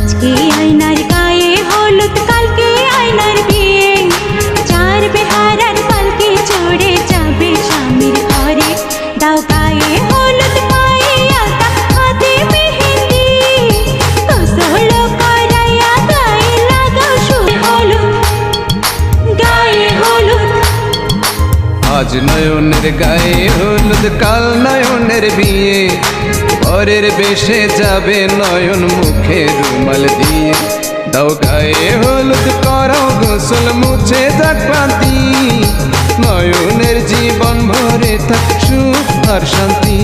আজকে আয়নার গায়ে হলুদ, কালকে আয়নার বিয়ে। চার বেহারার পালকে চড়ে যাবে স্বামীর ঘরে। দাও গায়ে হলুদ, পায়ে আলতা, হাতে মেহেন্দি। গোসল করাইয়া গায়ে লাগাও সুর হলুদ, গায়ে হলুদ। আজ নয়নের গায়ে হলুদ, কাল নয়নের বিয়ে। পরের বেশে যাবে নয়ন, মুখে রুমাল দিয়ে। দাও গায়ে হলুদ, করো গোসল, মুছে যাক ক্লান্তি। নয়নের জীবন ভরে থাক সুখ আর শান্তি।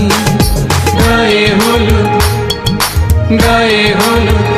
গায়ে হলুদ, গায়ে হলুদ।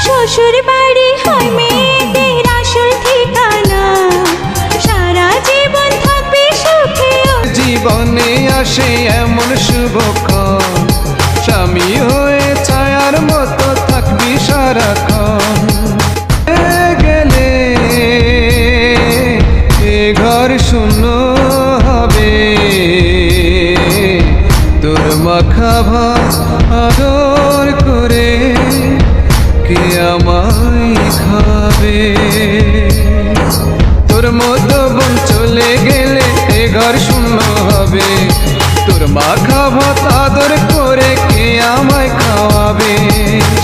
শ্বশুর বাড়ি হয় মেয়েদের আসল ঠিকানা, সারা জীবন থাকবে সুখে। জীবনে আসে এমন শুভক্ষণ, স্বামী হয়ে ছায়ার মতো থাকবি সারাক্ষণ। গেলে এ ঘর শূন্য হবে, তোর মাখা ভাত আদর করে কে আমায় খাবে। তোর মতো বোন চলে গেলে এ ঘর শূন্য হবে, তোর মাখা ভাত আদর করে কে আমায় খাওয়াবে।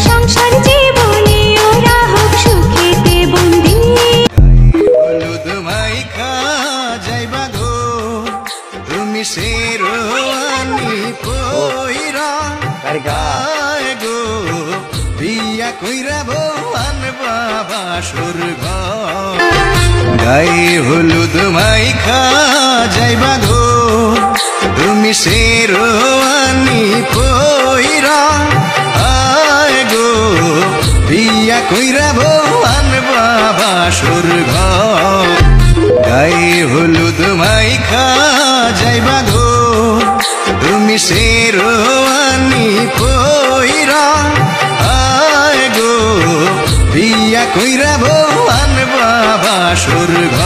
সংসার জীবনে ওরা হোক সুখেতে বন্দি। হলুদ মাইখা যাইবা গো তুমি শেরওয়ানি পইরা। গায় গো বিয়া কইরা ভগবান বাবা স্বর্গ। গায়ে হলুদ মাইখা যাইবা গো তুমি শেরওয়ানি পইরা। আয় গো বিয়া কইরা ভগবান বাবা স্বর্গ। গায়ে হলুদ মাইখা যাইবা গো তুমি শেরওয়ানি পইরা। আয় গো বিয়া কইরা ভগবান বাবা স্বর্গ।